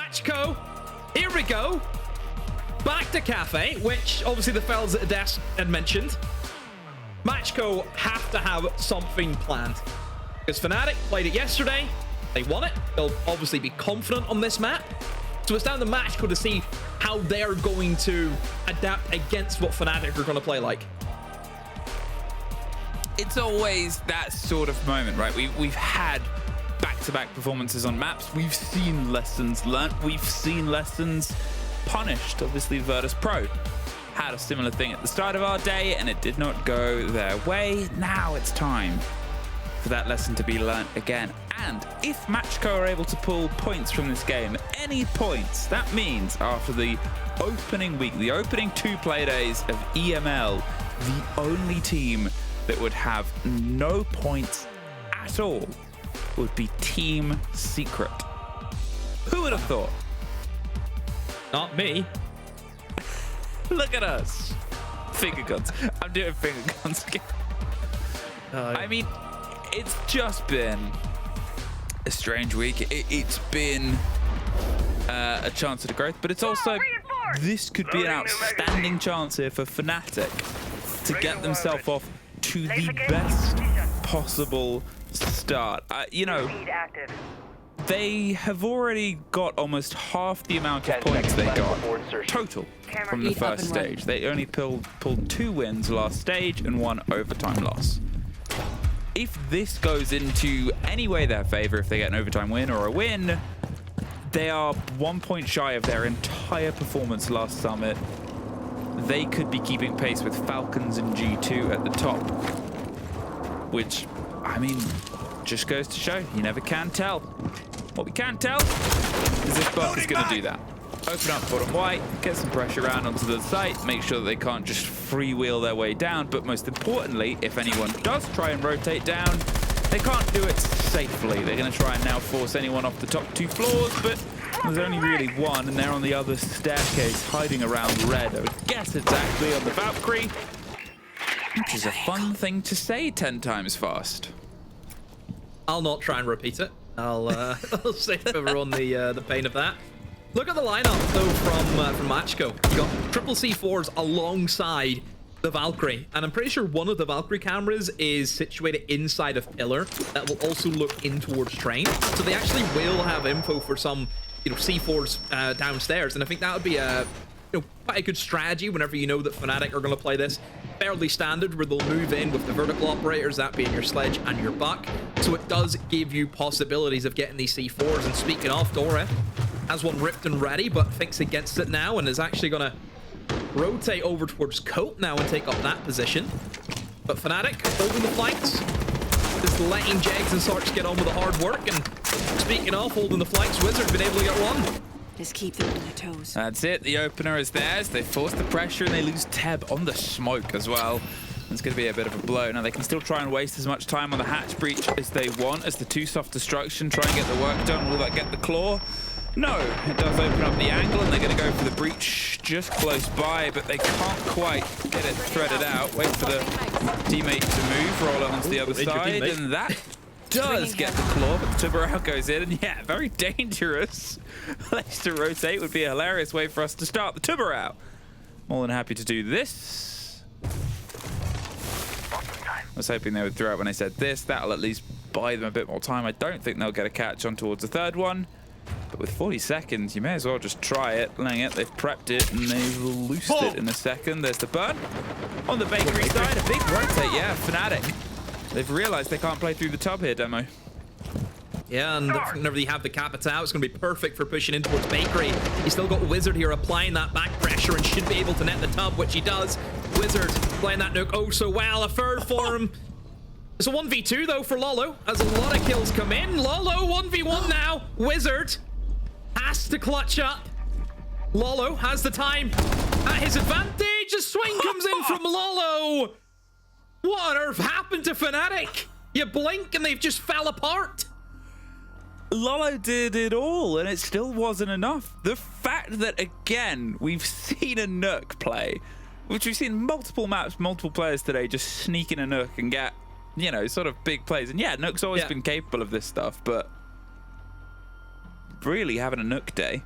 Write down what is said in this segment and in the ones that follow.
MACKO, here we go. Back to Cafe, which obviously the fellas at the desk had mentioned. MACKO have to have something planned. Because Fnatic played it yesterday. They won it. They'll obviously be confident on this map. So it's down to MACKO to see how they're going to adapt against what Fnatic are going to play like. It's always that sort of moment, right? We've had back-to-back performances on maps. We've seen lessons learnt. We've seen lessons punished. Obviously, Virtus Pro had a similar thing at the start of our day, and it did not go their way. Now it's time for that lesson to be learnt again. And if MACKO are able to pull points from this game, any points, that means after the opening week, the opening 2 play days of EML, the only team that would have no points at all would be Team Secret. Who would have thought? Not me. Look at us. Finger guns. I'm doing finger guns again. I mean, it's just been a strange week. It's been a chance at growth, but it's also, this could be an outstanding chance here for Fnatic to get themselves off to the best possible start. You know, they have already got almost half the amount of points they got total from the first stage. They only pulled 2 wins last stage and 1 overtime loss. If this goes into any way their favor, if they get an overtime win or a win, they are 1 point shy of their entire performance last summit. They could be keeping pace with Falcons and G2 at the top, which, I mean, just goes to show you never can tell. What we can tell is if Buck is going to do that. Open up bottom white, get some pressure around onto the site, make sure that they can't just freewheel their way down, but most importantly, if anyone does try and rotate down, they can't do it safely. They're going to try and now force anyone off the top 2 floors, but there's only really one, and they're on the other staircase hiding around red. I would guess it's actually on the Valkyrie, which is a fun thing to say 10 times fast. I'll not try and repeat it. I'll save everyone the pain of that. Look at the lineup though from MACKO. You got triple C4s alongside the Valkyrie, and I'm pretty sure one of the Valkyrie cameras is situated inside of pillar that will also look in towards train. So they actually will have info for some, you know, C4s downstairs, and I think that would be a, you know, quite a good strategy whenever you know that Fnatic are going to play this fairly standard, where they'll move in with the vertical operators, that being your Sledge and your Buck. So it does give you possibilities of getting these C4s. And speaking of, Dora has one ripped and ready, but thinks against it now and is actually going to rotate over towards Cope now and take up that position. But Fnatic holding the flanks, just letting Jegs and Sarks get on with the hard work. And speaking of holding the flanks, Wizard been able to get one. Just keep them on their toes. That's it. The opener is theirs. They force the pressure and they lose Teb on the smoke as well. It's going to be a bit of a blow. Now they can still try and waste as much time on the hatch breach as they want, as the 2 soft destruction try and get the work done. Will that get the claw? No, it does open up the angle, and they're going to go for the breach just close by, but they can't quite get it threaded out. Wait for the teammate to move, roll it onto the other side, and that does get the claw, but the Tubarão goes in, and yeah, very dangerous place to rotate. Would be a hilarious way for us to start the Tubarão. More than happy to do this. I was hoping they would throw it when I said this. That'll at least buy them a bit more time. I don't think they'll get a catch on towards the 3rd one. But with 40 seconds, you may as well just try it. They've prepped it and they've loosed it in a second. There's the burn. On the bakery side, a big rotate. Yeah, Fnatic. They've realized they can't play through the tub here, Demo. Yeah, and whenever you have the Capitao, it's going to be perfect for pushing in towards Bakery. He's still got Wizard here applying that back pressure and should be able to net the tub, which he does. Wizard playing that nuke oh so well. A third for him. It's a 1v2 though for Lolo, as a lot of kills come in. Lolo 1v1 now. Wizard has to clutch up. Lolo has the time at his advantage. A swing comes in from Lolo. What on earth happened to Fnatic? You blink and they've just fell apart. Lolo did it all and it still wasn't enough. The fact that, again, we've seen a Nook play, which we've seen multiple maps, multiple players today just sneak in a Nook and get, you know, sort of big plays. And yeah, Nook's always been capable of this stuff, but really having a Nook day.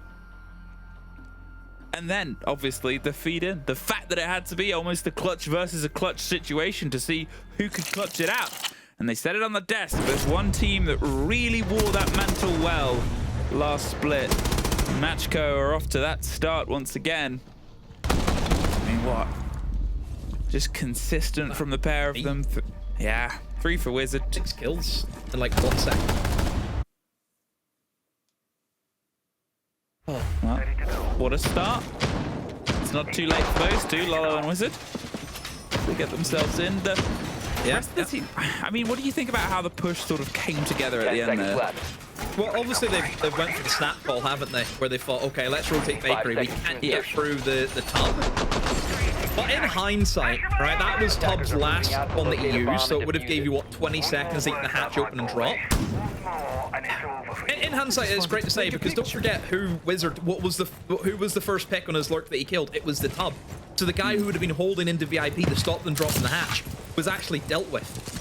And then, obviously, the feed in. The fact that it had to be almost a clutch versus a clutch situation to see who could clutch it out. And they set it on the desk. There's one team that really wore that mantle well last split. MACKO are off to that start once again. I mean, what? Just consistent from the pair of them. Yeah, 3 for Wizard. 6 kills in like 1 second. Oh, well, what a start. It's not too late for those two, Lolo and Wizard. They get themselves in. The rest of the team, I mean, what do you think about how the push sort of came together at the end there? Well, obviously they've went for the snap call, haven't they? Where they thought, okay, let's rotate Bakery. We can't get through the tub. But in hindsight, right, that was Tub's last one that he used, so it would have gave you, what, 20 seconds to get the hatch open and drop. In hindsight, it's great to say, because don't forget who was the first pick on his lurk that he killed. It was the Tub. So the guy who would have been holding into VIP to stop them dropping the hatch was actually dealt with.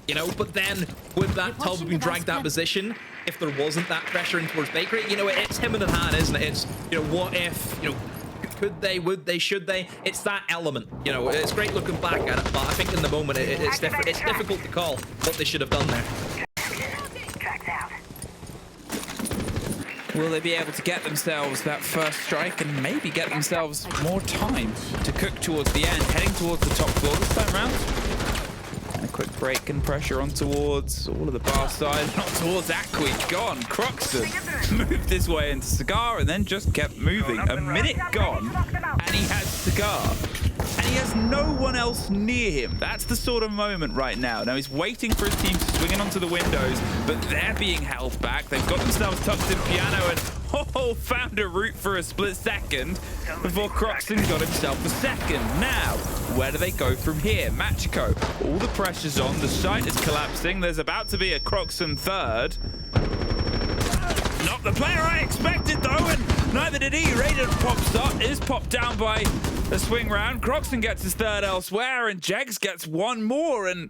You know, but then would that Tub have been dragged that position if there wasn't that pressure in towards Bakery? You know, it's him and the hand, isn't it? It's, you know, what if, you know, could they, would they, should they? It's that element. You know, it's great looking back at it, but I think in the moment it's difficult to call what they should have done there. Will they be able to get themselves that first strike and maybe get themselves more time to cook towards the end, heading towards the top floor this time round? A quick break and pressure on towards all of the bar side, not towards Aqui, gone. Croxton moved his way into Cigar and then just kept moving. A minute gone and he has Cigar. And he has no one else near him. That's the sort of moment right now. Now he's waiting for his team to swing in onto the windows, but they're being held back. They've got themselves tucked in Piano and found a route for a split second before Croxton got himself a second. Now, where do they go from here? MACKO, all the pressure's on. The site is collapsing. There's about to be a Croxton third. Not the player I expected, though, and neither did he. Raiden pops up, is popped down by the swing round. Croxton gets his third elsewhere, and Jegs gets one more. And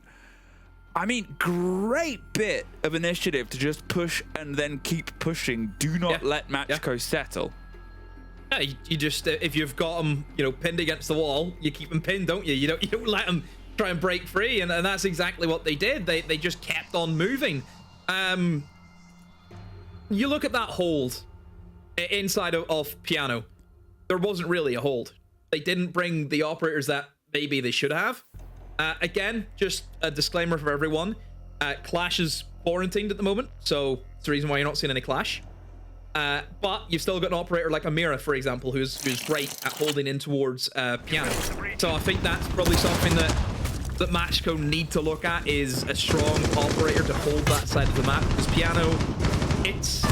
I mean, great bit of initiative to just push and then keep pushing. Do not let MACKO settle. Yeah, you just, if you've got them, you know, pinned against the wall, you keep them pinned, don't you? You don't let them try and break free, and that's exactly what they did. They just kept on moving. You look at that hold inside of Piano. There wasn't really a hold. They didn't bring the operators that maybe they should have. Again, just a disclaimer for everyone. Clash is quarantined at the moment, so it's the reason why you're not seeing any Clash. But you've still got an operator like Amira, for example, who's great at holding in towards Piano. So I think that's probably something that MACKO need to look at, is a strong operator to hold that side of the map, because Piano, it's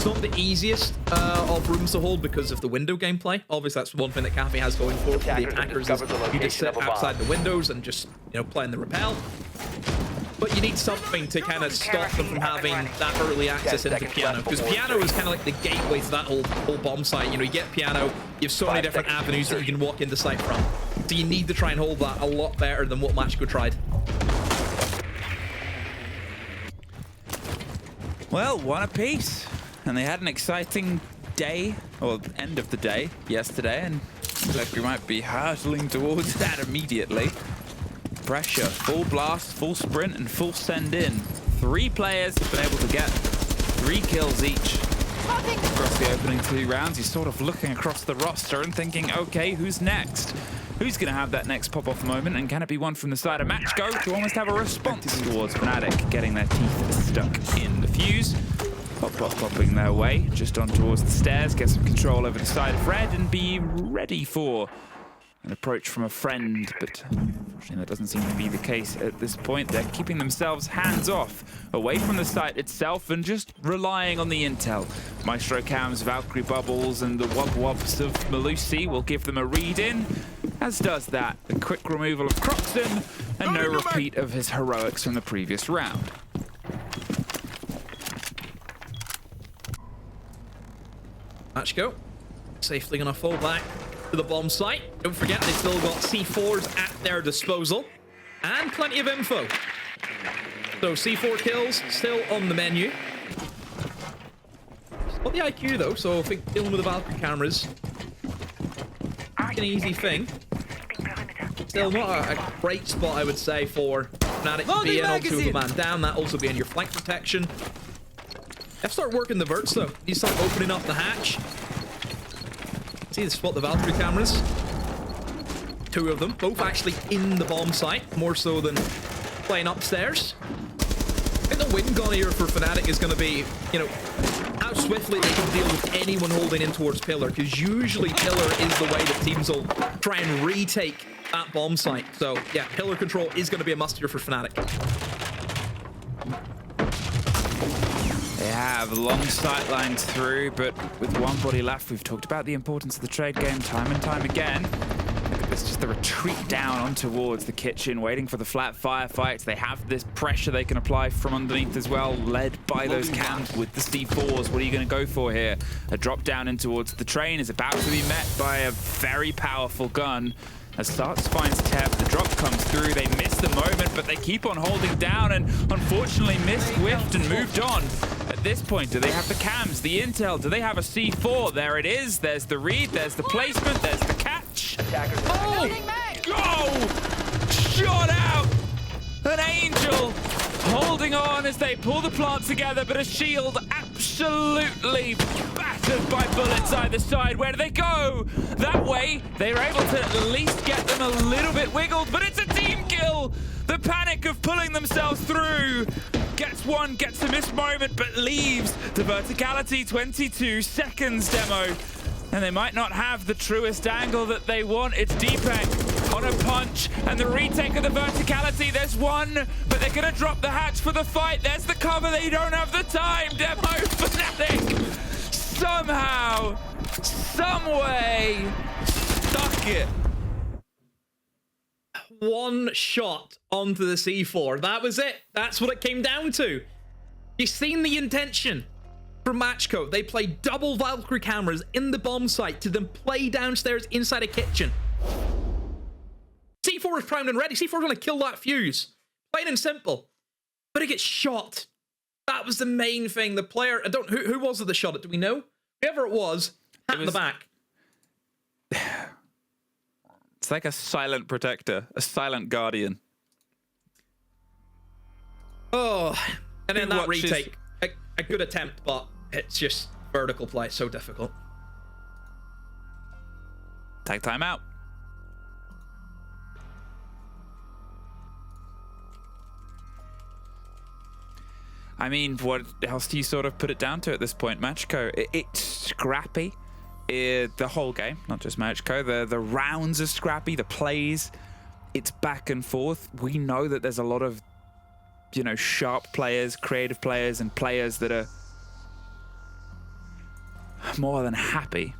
not the easiest of rooms to hold because of the window gameplay. Obviously, that's one thing that Cafe has going for the attackers, is you just sit outside the windows and just, you know, play in the rappel. But you need something to kind of stop them from having that early access into Piano, because Piano is kind of like the gateway to that whole bomb site. You know, you get Piano, you have so many different avenues that you can walk into site from. So you need to try and hold that a lot better than what MACKO tried. Well, one apiece. And they had an exciting day, or end of the day, yesterday, and looks like we might be hurtling towards that immediately. Pressure, full blast, full sprint, and full send in. 3 players have been able to get 3 kills each. Across the opening 2 rounds, he's sort of looking across the roster and thinking, okay, who's next? Who's going to have that next pop-off moment, and can it be one from the side of MACKO to almost have a response towards Fnatic getting their teeth stuck in the fuse? Popping their way just on towards the stairs, get some control over the side of Red, and be ready for an approach from a friend, but unfortunately that doesn't seem to be the case at this point. They're keeping themselves hands off, away from the site itself, and just relying on the intel. Maestro Cam's Valkyrie Bubbles and the wub-wubs of Malusi will give them a read-in, as does that. A quick removal of Croxton, and no repeat of his heroics from the previous round. MACKO safely gonna fall back to the bomb site. Don't forget, they've still got C4s at their disposal and plenty of info. So C4 kills still on the menu. Got the IQ though, so I think dealing with the Valkyrie cameras an easy thing. Still not a great spot, I would say, for Fnatic to be in onto a man down. That also being your flank protection. You have to start working the verts, though. You start opening up the hatch. See the spot the Valkyrie cameras. 2 of them, both actually in the bomb site, more so than playing upstairs. I think the win gun here for Fnatic is going to be, you know, how swiftly they can deal with anyone holding in towards Pillar, because usually Pillar is the way that teams will try and retake that bomb site. So, yeah, Pillar control is going to be a must here for Fnatic. They have long sight lines through, but with one body left, we've talked about the importance of the trade game time and time again. It's just the retreat down on towards the kitchen, waiting for the flat firefights. They have this pressure they can apply from underneath as well, led by those cams with the C4s. What are you going to go for here? A drop down in towards the train is about to be met by a very powerful gun. As Starts finds Teb, the drop comes through. They miss the moment, but they keep on holding down and unfortunately missed, whiffed, and moved on. At this point, do they have the cams, the intel? Do they have a C4? There it is. There's the read, there's the placement, there's the catch. Oh! Go! Shot out! An Angel holding on as they pull the plant together, but a Shield absolutely battered by bullets either side. Where do they go? That way, they were able to at least get them a little bit wiggled, but it's a team kill! The panic of pulling themselves through. Gets one, gets a missed moment, but leaves the verticality 22 seconds demo. And they might not have the truest angle that they want. It's Deepak on a punch, and the retake of the verticality. There's one, but they're gonna drop the hatch for the fight. There's the cover, they don't have the time. Demo Fnatic somehow, some way, stuck it. One shot onto the C4. That was it. That's what it came down to. You've seen the intention from MACKO. They play double Valkyrie cameras in the bomb site to then play downstairs inside a kitchen. C4 is primed and ready. C4 is going to kill that fuse. Plain and simple. But it gets shot. That was the main thing. The player, I don't, who was it that shot it? Do we know? Whoever it was, hat in the back. It's like a silent protector, a silent guardian. Oh, and then that retake. A good attempt, but it's just vertical play. So difficult. Take time out. I mean, what else do you sort of put it down to at this point, MACKO? It's scrappy. The whole game, not just MACKO. The rounds are scrappy, the plays, it's back and forth. We know that there's a lot of, you know, sharp players, creative players, and players that are more than happy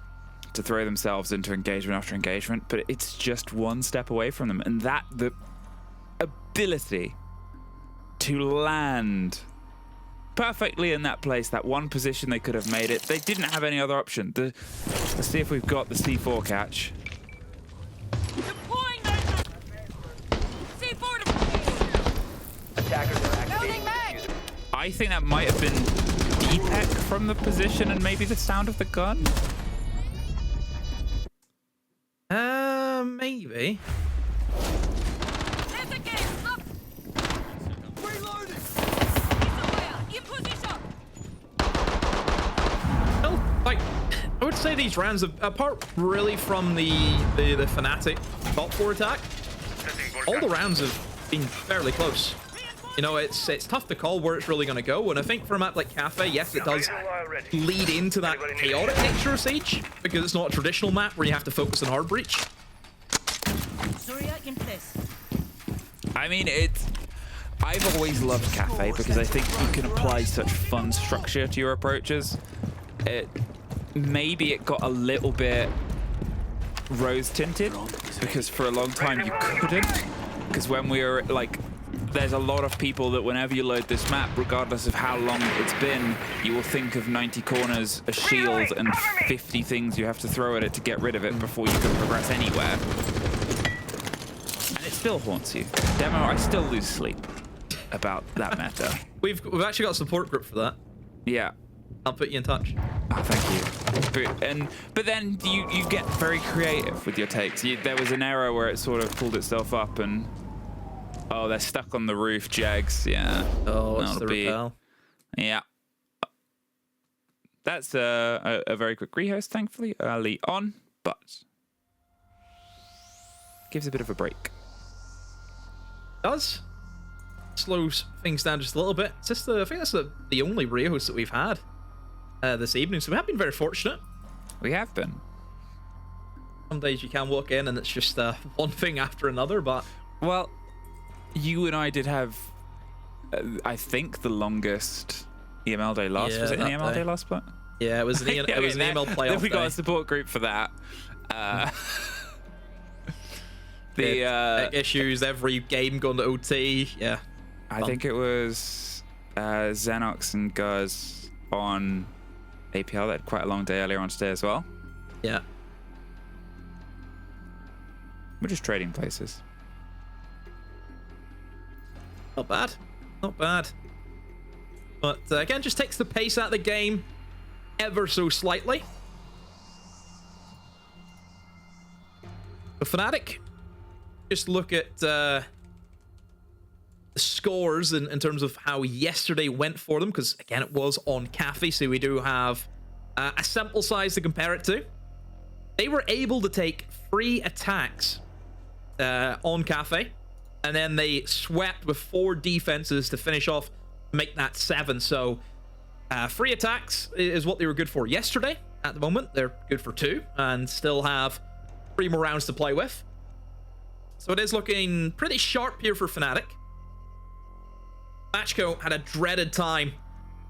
to throw themselves into engagement after engagement, but it's just one step away from them. And that, the ability to land perfectly in that place, that one position they could have made it. They didn't have any other option. Let's see if we've got the C4 catch. I think that might have been Deepak from the position and maybe the sound of the gun. Maybe. Like, I would say these rounds, apart really from the Fnatic top 4 attack, all the rounds have been fairly close. You know, it's tough to call where it's really going to go, and I think for a map like Cafe, yes, it does lead into that chaotic nature of Siege, because it's not a traditional map where you have to focus on hard breach. I mean, I've always loved Cafe because I think you can apply such fun structure to your approaches. Maybe it got a little bit rose tinted because for a long time you couldn't, because when we were like, there's a lot of people that whenever you load this map, regardless of how long it's been, you will think of 90 corners, a shield, and 50 things you have to throw at it to get rid of it before you can progress anywhere. And it still haunts you. Demo, I still lose sleep about that meta. We've actually got a support group for that. Yeah. I'll put you in touch. Oh, thank you. But then you get very creative with your takes. There was an era where it sort of pulled itself up and oh, they're stuck on the roof, Jags. Yeah. Oh, it's the repel. Yeah. That's a very quick rehost, thankfully, early on, but gives a bit of a break. Does slows things down just a little bit. It's just I think that's the only rehost that we've had this evening, so we have been very fortunate. We have been. Some days you can walk in and it's just one thing after another, but well, you and I did have, I think, the longest EML day last. Yeah, was it an EML day day last spot? Yeah, it was an it was an EML playoff. Then we got day. a support group for that. The issues every game going to OT. Yeah, I think it was Xenox and Guz on APL. They had quite a long day earlier on today as well. Yeah, we're just trading places. Not bad, not bad. But again, just takes the pace out of the game ever so slightly. But Fnatic, just look at the scores in terms of how yesterday went for them, because again, it was on Cafe, so we do have a sample size to compare it to. They were able to take 3 attacks on Cafe, and then they swept with 4 defenses to finish off, make that 7. So 3 attacks is what they were good for yesterday. At the moment, they're good for 2 and still have 3 more rounds to play with. So it is looking pretty sharp here for Fnatic. MACKO had a dreaded time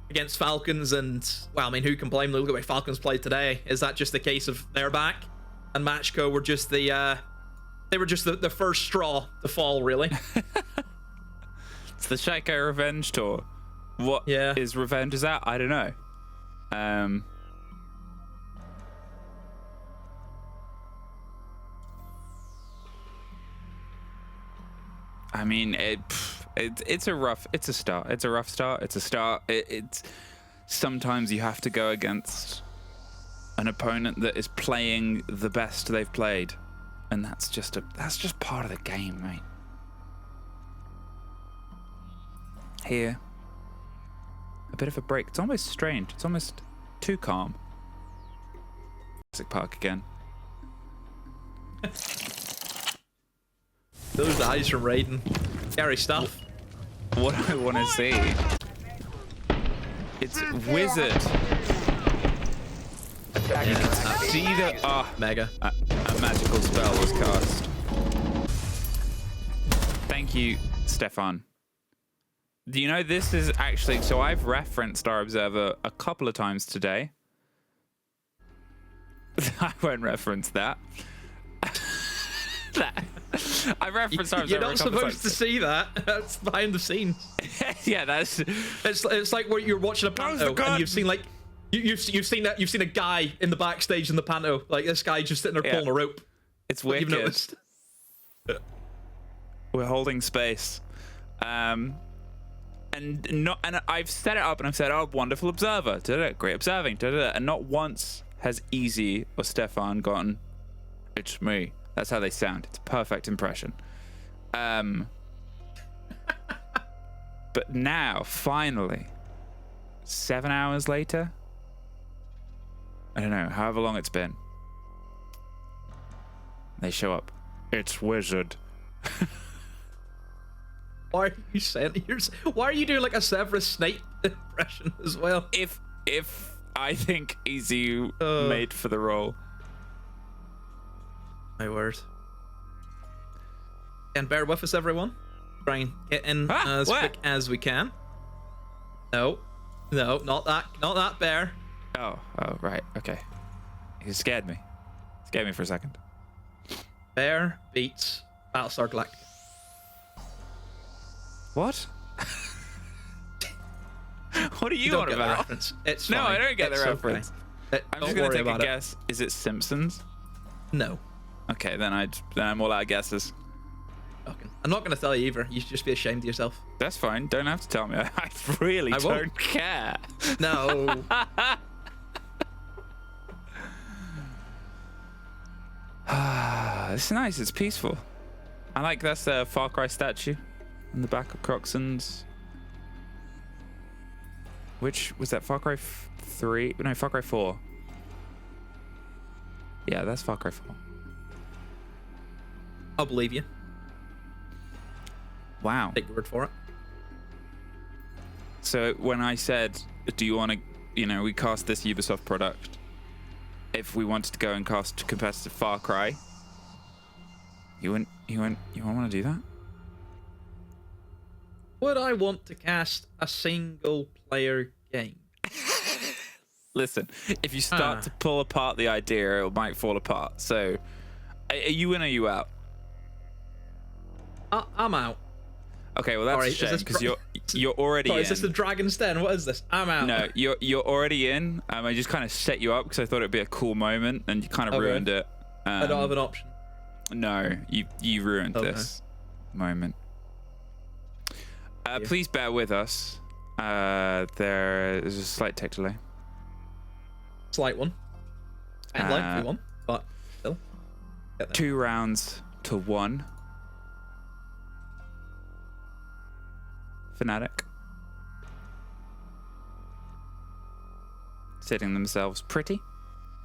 against Falcons, and well, I mean, who can blame them? Look at the way Falcons played today. Is that just the case of they're back and MACKO were just the the first straw to fall, really? It's the Shaiko Revenge Tour. What is Revenge is that? I don't know. I mean, it's a rough start. It's a rough start. It's a start. It's sometimes you have to go against an opponent that is playing the best they've played, and that's just part of the game, mate. Here, a bit of a break. It's almost strange. It's almost too calm. Jurassic Park again. Those eyes from Raiden. Scary stuff. What I want to see. It's Wizard. You can see the Mega. A magical spell was cast. Thank you, Stefan. Do you know this is actually, so I've referenced our observer a couple of times today. I won't reference that. I referenced our observer. You're not supposed to see that. That's behind the scenes. Yeah, that's. It's like where you're watching a panto and you've seen like you've seen a guy in the backstage in the panto, like this guy just sitting there pulling a rope. It's wicked. You've noticed. We're holding space. And I've set it up and I've said, oh, wonderful observer, great observing, and not once has Easy or Stefan gone, it's me. That's how they sound. It's a perfect impression. But now, finally, 7 hours later, I don't know, however long it's been, they show up. It's Wizard. Why are you saying yours? Why are you doing like a Severus Snape impression as well? If I think Easy made for the role. My word. And bear with us, everyone. Try and get in as quick as we can. No, not that bear. Oh, right, okay. He scared me. Scared me for a second. Bear beats Battlestar Galactica. What? What are you on about? It's no, fine. I don't get the reference. Okay. I'm just gonna take a guess. Is it Simpsons? No. Okay, then I'm all out of guesses. Okay. I'm not going to tell you either. You should just be ashamed of yourself. That's fine. Don't have to tell me. I really don't care. No. It's nice. It's peaceful. I like that's a Far Cry statue in the back of Croxon's. Which was that? Far Cry 3? No, Far Cry 4. Yeah, that's Far Cry 4. I'll believe you. Wow. Take your word for it. So when I said, do you want to, we cast this Ubisoft product, if we wanted to go and cast competitive Far Cry, you wouldn't want to do that? Would I want to cast a single player game? Listen, if you start to pull apart the idea, it might fall apart. So, are you in or are you out? I'm out. Okay, well that's a shame because you're already in. Is this the Dragon's Den? What is this? I'm out. No, you're already in. I just kind of set you up because I thought it'd be a cool moment, and you kind of ruined it. I don't have an option. No, you ruined this moment. Please bear with us. There is a slight tech delay. Slight one. And lengthy one, but still. 2 rounds to 1. Fnatic. Setting themselves pretty.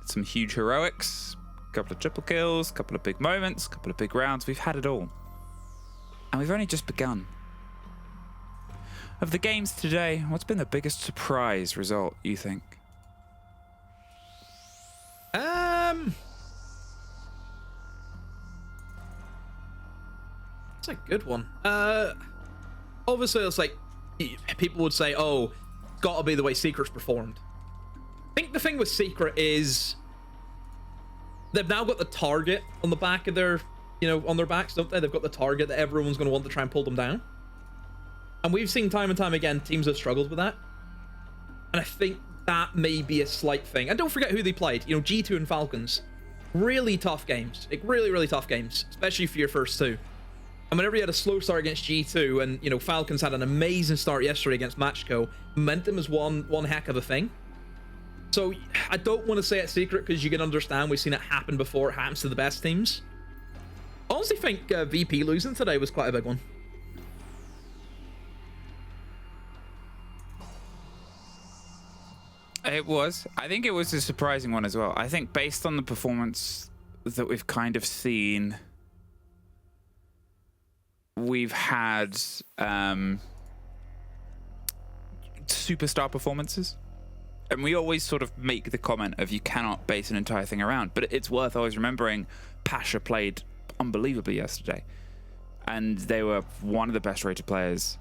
Some huge heroics. Couple of triple kills. Couple of big moments. Couple of big rounds. We've had it all. And we've only just begun. Of the games today, what's been the biggest surprise result, you think? That's a good one. Obviously, it's like people would say, "Oh, it's got to be the way Secret's performed." I think the thing with Secret is they've now got the target on the back of their, on their backs, don't they? They've got the target that everyone's going to want to try and pull them down. And we've seen time and time again teams have struggled with that. And I think that may be a slight thing. And don't forget who they played. G2 and Falcons. Really tough games. Like, really, really tough games. Especially for your first two. And whenever you had a slow start against G2 and, Falcons had an amazing start yesterday against MACKO, momentum is one heck of a thing. So I don't want to say it's Secret because you can understand we've seen it happen before. It happens to the best teams. I honestly think VP losing today was quite a big one. It was. I think it was a surprising one as well. I think based on the performance that we've kind of seen, we've had superstar performances. And we always sort of make the comment of you cannot base an entire thing around. But it's worth always remembering Pasha played unbelievably yesterday. And they were one of the best rated players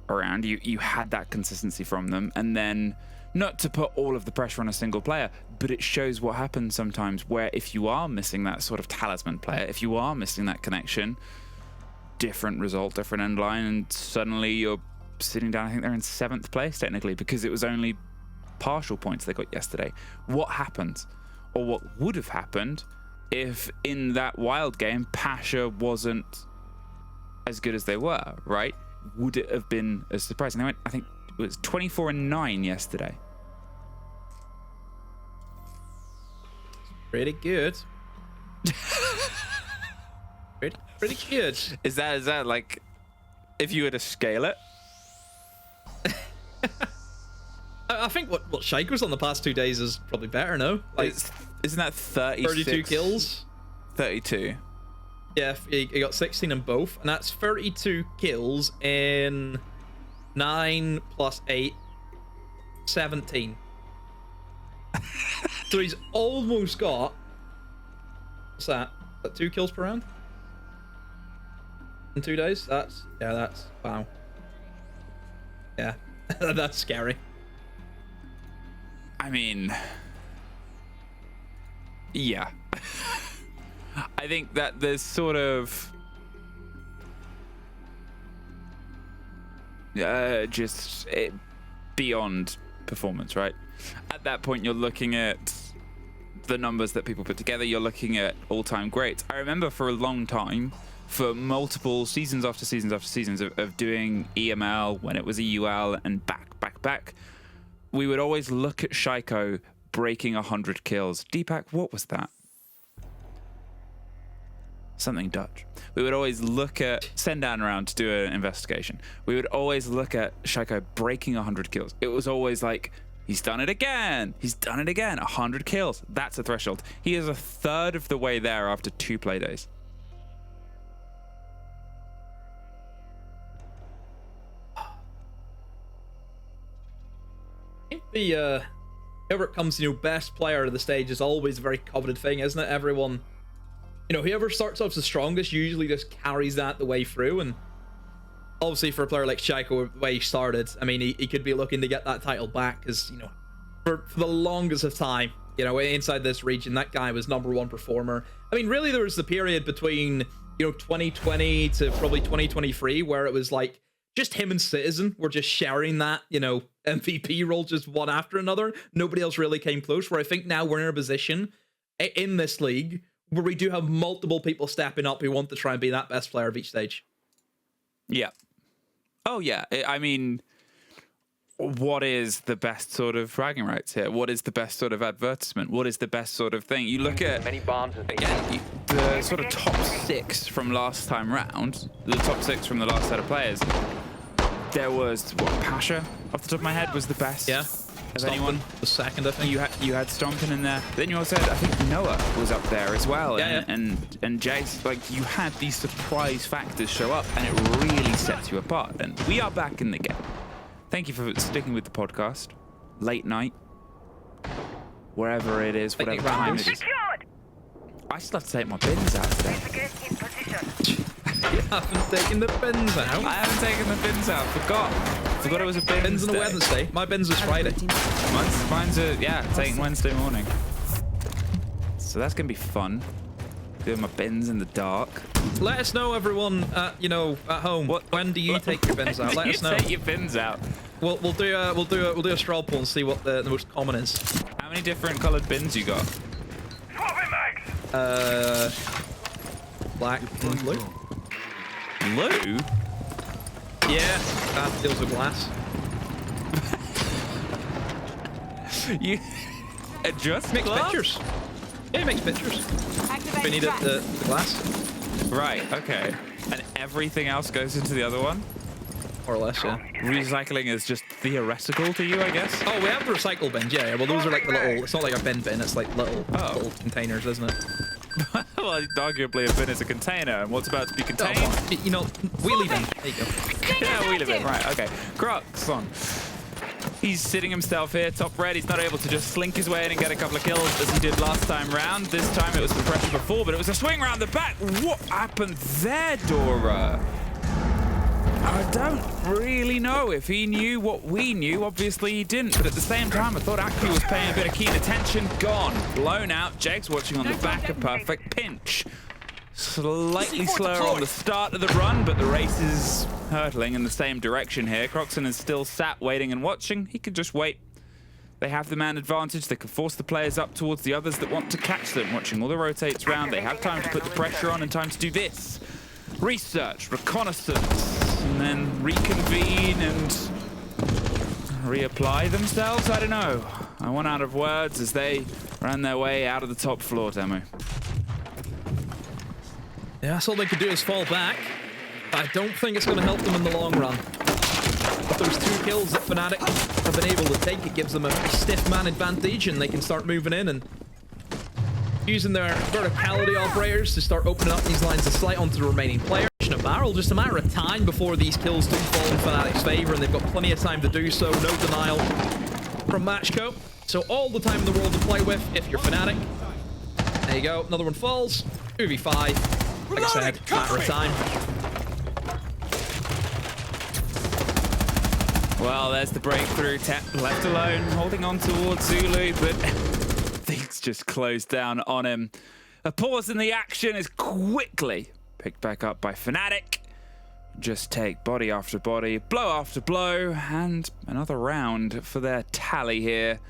around. You had that consistency from them. And then, not to put all of the pressure on a single player, but it shows what happens sometimes where if you are missing that sort of talisman player, if you are missing that connection, different result, different end line, and suddenly you're sitting down. I think they're in 7th place technically because it was only partial points they got yesterday. What happened, or what would have happened if in that wild game Pasha wasn't as good as they were, right? Would it have been as surprising? They went, I think it was 24-9 yesterday. Pretty good. pretty good. Is that like, if you were to scale it? I think what Shaker's on the past 2 days is probably better, no? Like, isn't that 32 kills? 32. Yeah, he got 16 in both, and that's 32 kills in 9 plus 8, 17. So he's almost got, what's that? Is that 2 kills per round? In 2 days? That's wow. Yeah, that's scary. I mean, yeah. I think that there's sort of just beyond performance, right? At that point, you're looking at the numbers that people put together, you're looking at all-time greats. I remember for a long time, for multiple seasons after seasons after seasons of doing EML when it was EUL and back, we would always look at Shaiko breaking 100 kills. Deepak, what was that? Something Dutch. We would always look at, send down around to do an investigation. We would always look at Shaiko breaking 100 kills. It was always like, he's done it again. He's done it again. 100 kills. That's a threshold. He is a third of the way there after 2 play days. I think the whoever it comes to, best player of the stage is always a very coveted thing, isn't it? Everyone, whoever starts off the strongest usually just carries that the way through. And obviously for a player like Shaiko, the way he started, I mean, he could be looking to get that title back because, for the longest of time, inside this region, that guy was #1 performer. I mean, really, there was the period between, 2020 to probably 2023 where it was like just him and Citizen were just sharing that, MVP role just one after another. Nobody else really came close, where I think now we're in a position in this league where we do have multiple people stepping up who want to try and be that best player of each stage. Yeah. Oh, yeah. I mean, what is the best sort of bragging rights here? What is the best sort of advertisement? What is the best sort of thing? You look at, again, the sort of top 6 from last time round, the top 6 from the last set of players. There was, Pasha, off the top of my head, was the best. Yeah. Of anyone. The second, I think. You had Stompin in there. Then you also had, I think Noah was up there as well. Yeah, and Jace, like, you had these surprise factors show up, and it really sets you apart. And we are back in the game. Thank you for sticking with the podcast. Late night. Wherever it is, whatever time it is. I still have to take my bins out today. You haven't taken the bins out? I haven't taken the bins out. Forgot it was a bins on a Wednesday. My bins was Friday. Mine's taking Wednesday morning. So that's going to be fun. Doing my bins in the dark. Let us know, everyone, at home. When do you take your bins out? Let us know. Take your bins out. We'll do a straw poll and see what the most common is. How many different coloured bins you got? Black and blue. Blue? Yeah, that deals with glass. You adjust Makes glass? pictures. Yeah, it makes pictures. We need the glass. Right, okay. And everything else goes into the other one? More or less, yeah. Recycling is just theoretical to you, I guess? Oh, we have the recycle bins, yeah. Well, those are like the little... It's not like a bin, it's like little containers, isn't it? Well, arguably a bin is a container, and what's about to be contained? Wheelie bin. There you go. Yeah, wheelie bin, right, okay. Crux on. He's sitting himself here, top red. He's not able to just slink his way in and get a couple of kills as he did last time round. This time it was the pressure before, but it was a swing round the back. What happened there, Dora? I don't really know if he knew what we knew. Obviously he didn't, but at the same time I thought Aki was paying a bit of keen attention. Gone, blown out. Jake's watching on the back, a perfect pinch. Slightly slower on the start of the run, but the race is hurtling in the same direction here. Croxon is still sat waiting and watching. He can just wait. They have the man advantage. They can force the players up towards the others that want to catch them. Watching all the rotates round, they have time to put the pressure on and time to do this. Research, reconnaissance, and then reconvene and reapply themselves? I don't know. I went out of words as they ran their way out of the top floor, Demo. Yeah, that's all they could do is fall back. I don't think it's going to help them in the long run. But those 2 kills that Fnatic have been able to take, it gives them a stiff man advantage, and they can start moving in and using their verticality operators to start opening up these lines of sight onto the remaining players. A barrel, just a matter of time before these kills do fall in Fnatic's favor, and they've got plenty of time to do so. No denial from MACKO. So all the time in the world to play with if you're Fnatic. There you go. Another one falls. 2v5. Like I said, matter of time. Well, there's the breakthrough. Tep left alone, holding on towards Zulu, but things just closed down on him. A pause in the action is quickly picked back up by Fnatic. Just take body after body, blow after blow, and another round for their tally here.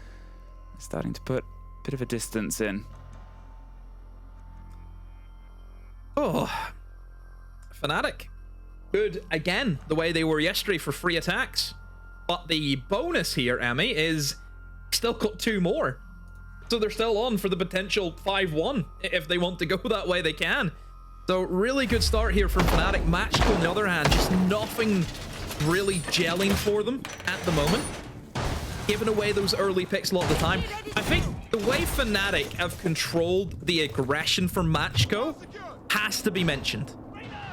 Starting to put Bit of a distance in. Oh, Fnatic. Good again, the way they were yesterday for free attacks. But the bonus here, Emmy, is still got 2 more. So they're still on for the potential 5-1. If they want to go that way, they can. So really good start here from Fnatic. MACKO, on the other hand, just nothing really gelling for them at the moment. Giving away those early picks a lot of the time. I think the way Fnatic have controlled the aggression from MACKO has to be mentioned.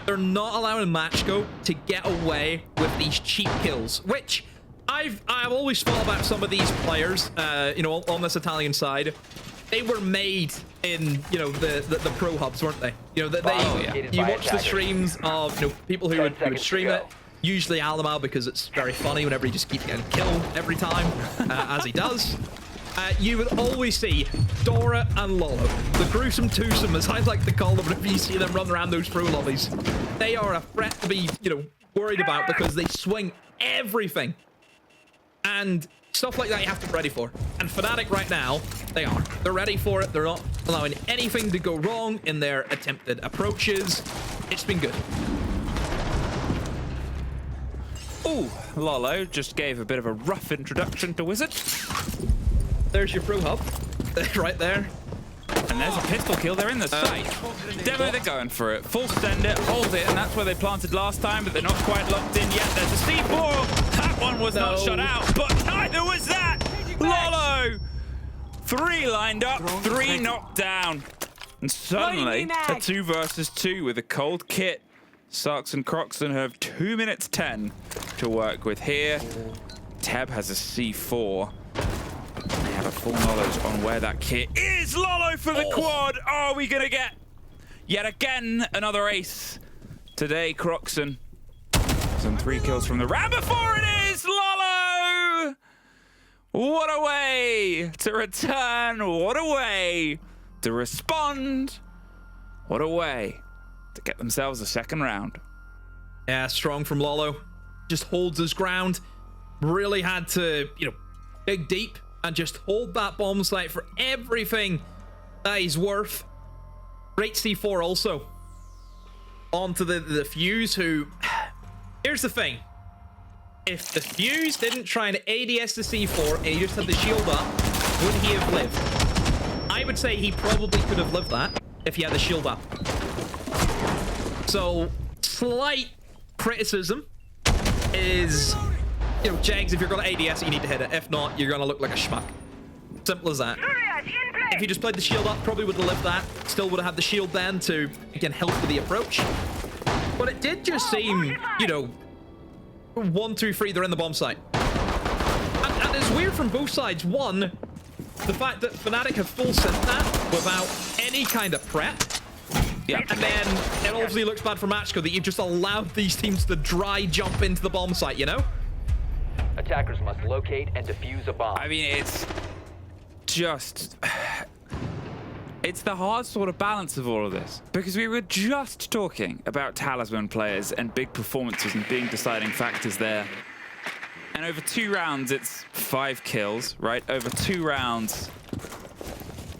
They're not allowing MACKO to get away with these cheap kills, which I've always thought about some of these players, you know, on this Italian side. They were made in, you know, the pro hubs, weren't they? You know, you watch the streams of, you know, people who would stream it. Usually Alamal, because it's very funny whenever he just keeps getting killed every time, as he does. You would always see Dora and Lolo, the gruesome twosome, as I like to call them, whenever you see them run around those pro lobbies. They are a threat to be, you know, worried about because they swing everything. And stuff like that you have to be ready for. And Fnatic right now, they are. They're ready for it. They're not allowing anything to go wrong in their attempted approaches. It's been good. Ooh, Lolo just gave a bit of a rough introduction to Wizard. There's your pro hub. Right there. And there's a pistol kill. They're in the site. Demo, they're going for it. Full send it, hold it, and that's where they planted last time, but they're not quite locked in yet. There's a C4. That one was not shot out, but neither was that. Lolo! 3 lined up, 3 knocked down. And suddenly, a 2 versus 2 with a cold kit. Sarks and Croxon have 2 minutes 10 to work with here. Teb has a C4. They have a full knowledge on where that kit is. Lolo for the quad. Are we gonna get yet again another ace today, Croxon? Some 3 kills from the round before it is Lolo. What a way to return. What a way to respond. What a way to get themselves a 2nd round. Yeah, strong from Lolo. Just holds his ground. Really had to, you know, dig deep and just hold that bomb site for everything that he's worth. Great C4 also. Onto the Fuse, who... Here's the thing. If the Fuse didn't try and ADS the C4 and he just had the shield up, would he have lived? I would say he probably could have lived that if he had the shield up. So, slight criticism is... You know, Jags, if you're going to ADS it, you need to hit it. If not, you're going to look like a schmuck. Simple as that. If he just played the shield up, probably would have lived that. Still would have had the shield then to, again, help with the approach. But it did just seem, you know, 1, 2, 3, they're in the bomb site. And it's weird from both sides. One, the fact that Fnatic have full sent that without any kind of prep. Yeah. And then it obviously looks bad for MACKO that you've just allowed these teams to dry jump into the bomb site, you know? Attackers must locate and defuse a bomb. I mean, it's just... It's the hard sort of balance of all of this. Because we were just talking about talisman players and big performances and being deciding factors there. And over 2 rounds, it's 5 kills, right? Over 2 rounds,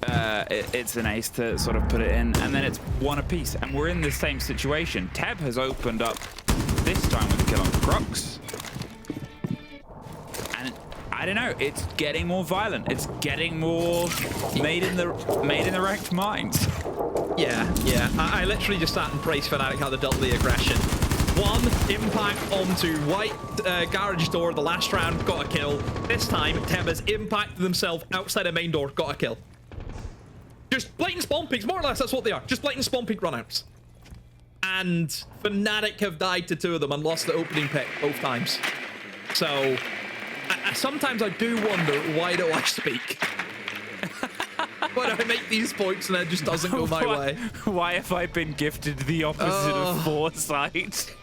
it's an ace to sort of put it in. And then it's 1 apiece. And we're in the same situation. Teb has opened up this time with a kill on Crocs. I don't know. It's getting more violent. It's getting more made in the right minds. Yeah. I literally just sat and praised Fnatic how they dealt with the aggression. 1 impact onto white garage door. The last round got a kill. This time, Teb has impacted themselves outside a main door. Got a kill. Just blatant spawn peeks. More or less, that's what they are. Just blatant spawn peek runouts. And Fnatic have died to 2 of them and lost the opening pick both times. So... sometimes I do wonder, why do I speak? Why do I make these points and it just doesn't go my way? Why have I been gifted the opposite of foresight?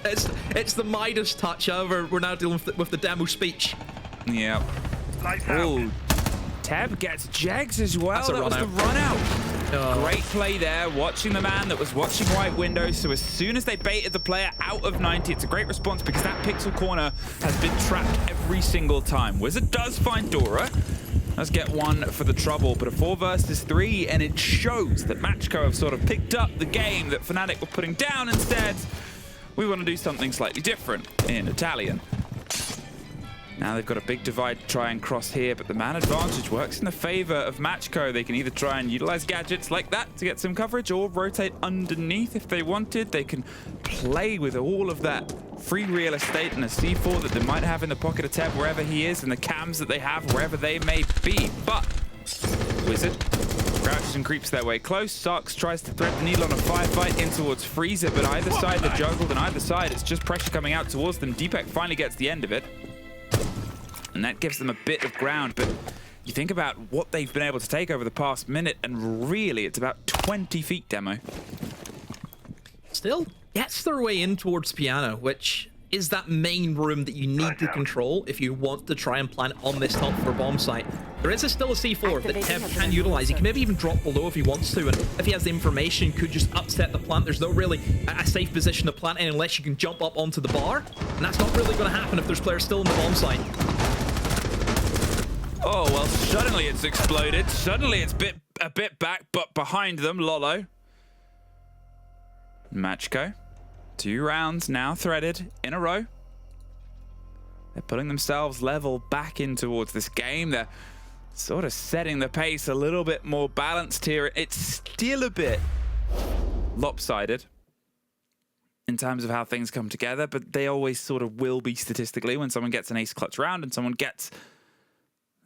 It's the Midas touch, however, we're now dealing with the demo speech. Yep. Oh, Teb gets Jags as well. That's a that was run the run out. Great play there, watching the man that was watching white window. So as soon as they baited the player out of 90, it's a great response because that pixel corner has been trapped every single time. Wizard does find Dora. Let's get one for the trouble, but a 4 versus 3, and it shows that MACKO have sort of picked up the game that Fnatic were putting down. Instead, we want to do something slightly different in Italian. Now they've got a big divide to try and cross here, but the man advantage works in the favor of MACKO. They can either try and utilize gadgets like that to get some coverage or rotate underneath if they wanted. They can play with all of that free real estate and a C4 that they might have in the pocket of Teb wherever he is, and the cams that they have wherever they may be. But Wizard crouches and creeps their way close. Sarks tries to thread the needle on a firefight in towards Freezer, but either side they're juggled, and either side it's just pressure coming out towards them. Deepak finally gets the end of it, and that gives them a bit of ground. But you think about what they've been able to take over the past minute, and really it's about 20 feet, Demo. Still gets their way in towards Piano, which is that main room that you need to control if you want to try and plant on this top for bomb site. There is still a C4 that Tev can utilize. He can maybe even drop below if he wants to, and if he has the information, could just upset the plant. There's no really a safe position to plant in unless you can jump up onto the bar, and that's not really going to happen if there's players still in the bomb site. Oh, well, suddenly it's exploded. Suddenly it's a bit back, but behind them, Lolo. MACKO. 2 rounds now threaded in a row. They're putting themselves level back in towards this game. They're sort of setting the pace a little bit more balanced here. It's still a bit lopsided in terms of how things come together, but they always sort of will be statistically when someone gets an ace clutch round and someone gets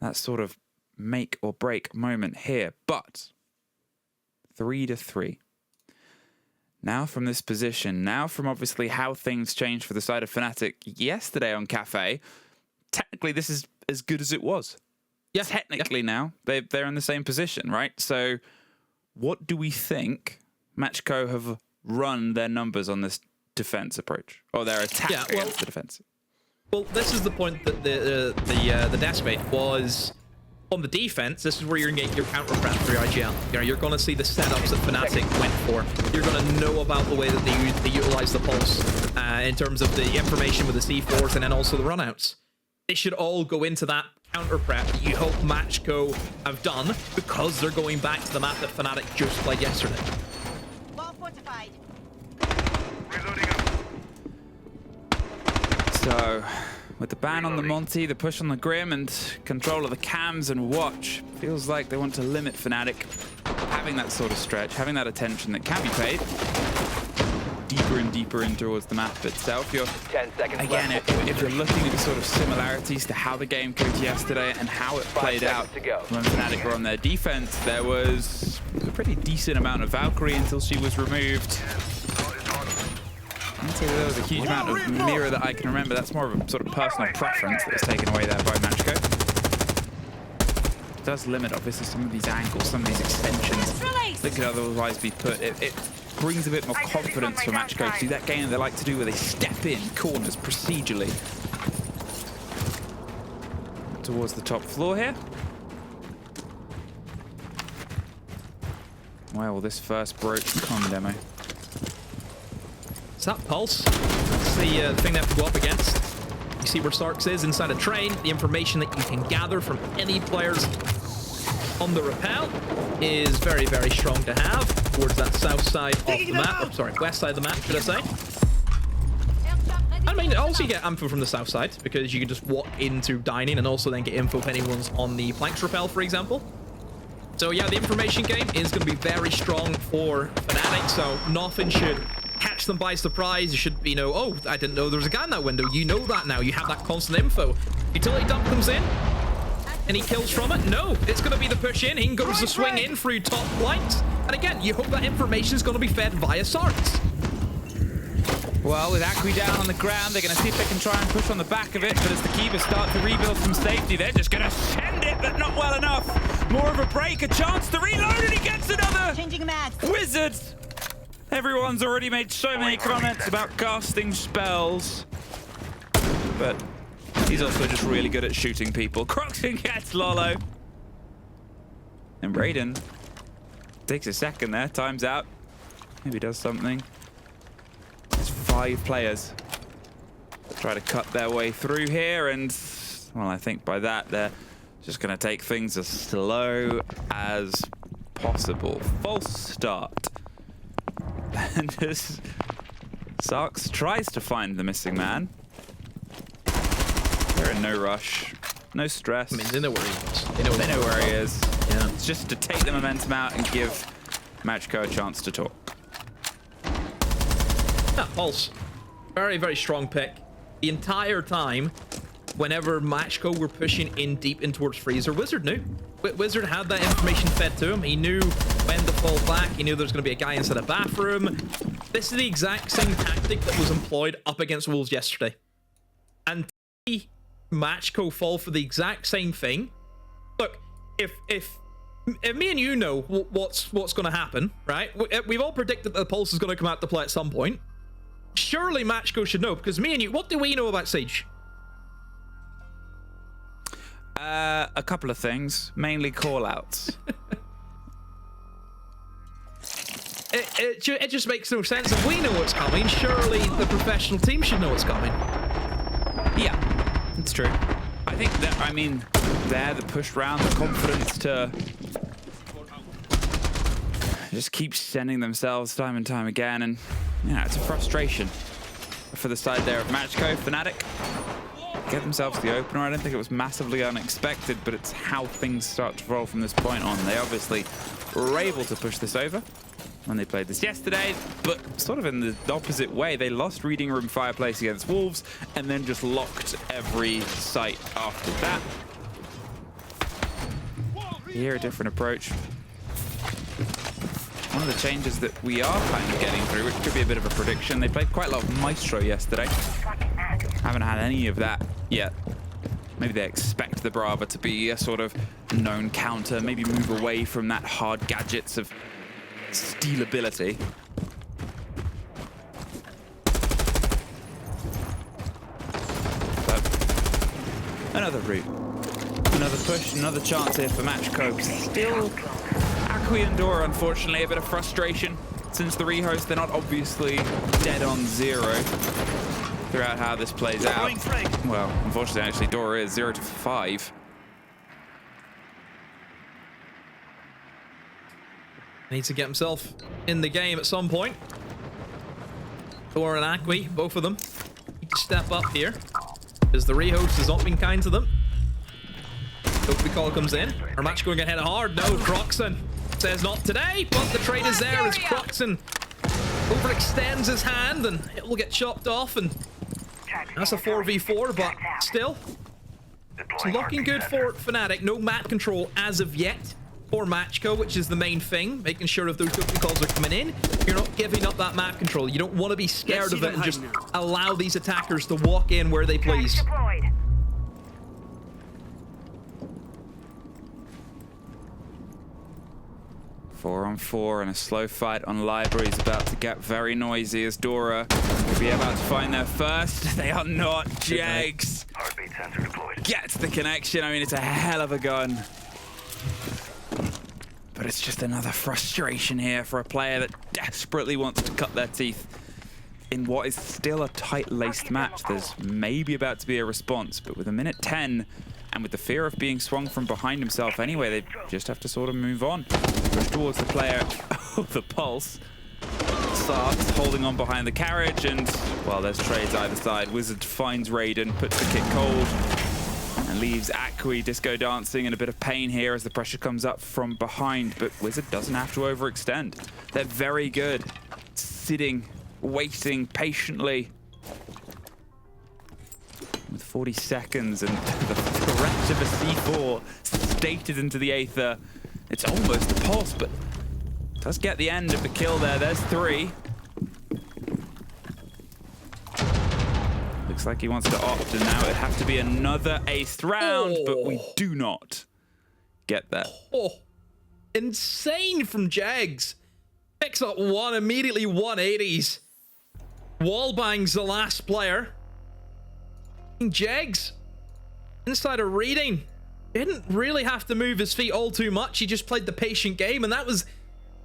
that sort of make or break moment here. But 3-3. Now from this position, now from obviously how things changed for the side of Fnatic yesterday on Cafe, technically this is as good as it was. Yeah. Technically now, they're in the same position, right? So what do we think MACKO have run their numbers on this defense approach? Or their attack against the defense? Well, this is the point that the Despate was on the defense. This is where you're going to get your counter prep for your IGL. You know, you're going to see the setups that Fnatic went for. You're going to know about the way that they utilize the pulse in terms of the information with the C4s and then also the runouts. They should all go into that counter prep that you hope MACKO have done because they're going back to the map that Fnatic just played yesterday. Wall fortified. So, with the ban on the Monty, the push on the Grim, and control of the cams and watch, feels like they want to limit Fnatic having that sort of stretch, having that attention that can be paid deeper and deeper in towards the map itself. 10 seconds again, left. if you're looking at the sort of similarities to how the game cooked yesterday and how it played out when Fnatic were on their defense, there was a pretty decent amount of Valkyrie until she was removed. I wouldn't say there was a huge amount of mirror that I can remember. That's more of a sort of personal preference that was taken away there by MACKO. It does limit, obviously, some of these angles, some of these extensions that could otherwise be put. It brings a bit more confidence for MACKO to do that game they like to do where they step in corners procedurally. Towards the top floor here. Where will this first broach come, Demo? It's that pulse. That's the thing they have to go up against. You see where Sarks is inside a train. The information that you can gather from any players on the rappel is very, very strong to have towards that south side of the map. Or, sorry, west side of the map, should I say. I mean, also you get info from the south side because you can just walk into dining and also then get info if anyone's on the planks rappel, for example. So yeah, the information game is going to be very strong for Fnatic, so nothing should catch them by surprise. You should, you know, oh, I didn't know there was a guy in that window. You know that now. You have that constant info. Utility dump comes in. Any kills from it? No. It's going to be the push in. He goes to swing in through top flight. And again, you hope that information is going to be fed via Sarks. Well, with Akwi down on the ground, they're going to see if they can try and push on the back of it. But as the Keepers start to rebuild from safety, they're just going to send it, but not well enough. More of a break, a chance to reload, and he gets another. Changing mags. Wizard. Everyone's already made so many comments about casting spells. But he's also just really good at shooting people. Croxton gets Lolo. And Raiden takes a second there, time's out. Maybe does something. There's 5 players try to cut their way through here, and well, I think by that they're Just going to take things as slow as possible. False start. And this Sarks tries to find the missing man. They're in no rush, no stress. I mean, they know where he is. They know where he is. Yeah. It's just to take the momentum out and give MACKO a chance to talk. Yeah, Pulse. Very, very strong pick. The entire time, whenever MACKO were pushing in deep in towards Freezer, Wizard knew. Wizard had that information fed to him. He knew when to fall back. He knew there was going to be a guy inside a bathroom. This is the exact same tactic that was employed up against Wolves yesterday. And MACKO fall for the exact same thing. Look, if me and you know what's going to happen, right? We've all predicted that the Pulse is going to come out to play at some point. Surely MACKO should know, because me and you, what do we know about Siege? A couple of things, mainly call-outs. It just makes no sense. If we know what's coming, surely the professional team should know what's coming. Yeah, it's true. I think that, I mean, the push round, the confidence to just keep sending themselves time and time again, and yeah, it's a frustration for the side there of MACKO. Fnatic get themselves the opener. I don't think it was massively unexpected, but it's how things start to roll from this point on. They obviously were able to push this over when they played this yesterday, but sort of in the opposite way. They lost reading room fireplace against Wolves and then just locked every site after that. Here, a different approach. One of the changes that we are kind of getting through, which could be a bit of a prediction. They played quite a lot of Maestro yesterday. Haven't had any of that yet. Maybe they expect the Brava to be a sort of known counter, maybe move away from that hard gadgets of stealability. But another route, another push, another chance here for MACKO. Still MACKO and Dora, unfortunately, a bit of frustration since the rehost. They're not obviously dead on zero throughout how this plays out. Well, unfortunately, actually, Dora is 0 to 5. Needs to get himself in the game at some point. Dora and MACKO, both of them, need to step up here, because the rehost has not been kind to them. Hope the call comes in. Our match going ahead hard. No, Croxon says not today, but the trade is there as Croxon overextends his hand and it will get chopped off, and that's a 4v4, but still, it's looking good for Fnatic. No map control as of yet for MACKO, which is the main thing, making sure if those cookie calls are coming in, you're not giving up that map control. You don't want to be scared of it and just allow these attackers to walk in where they please. 4-on-4 and a slow fight on Library is about to get very noisy as Dora will be about to find their first. They are not. Jags gets the connection. I mean, it's a hell of a gun. But it's just another frustration here for a player that desperately wants to cut their teeth in what is still a tight-laced match. There's maybe about to be a response, but with a minute 10 and with the fear of being swung from behind himself anyway, they just have to sort of move on. Push towards the player of the Pulse. Starts holding on behind the carriage, and, well, there's trades either side. Wizard finds Raiden, puts the kick cold, and leaves MACKO disco dancing in a bit of pain here as the pressure comes up from behind. But Wizard doesn't have to overextend. They're very good, sitting, waiting patiently. With 40 seconds and the threat of a C4 stated into the aether, it's almost a Pulse, but does get the end of the kill there. There's 3. Looks like he wants to opt, and now it'd have to be another 8th round, but we do not get that. Oh, insane from Jags. Picks up one, immediately 180s. Wallbangs the last player. Jags, inside of reading, didn't really have to move his feet all too much. He just played the patient game, and that was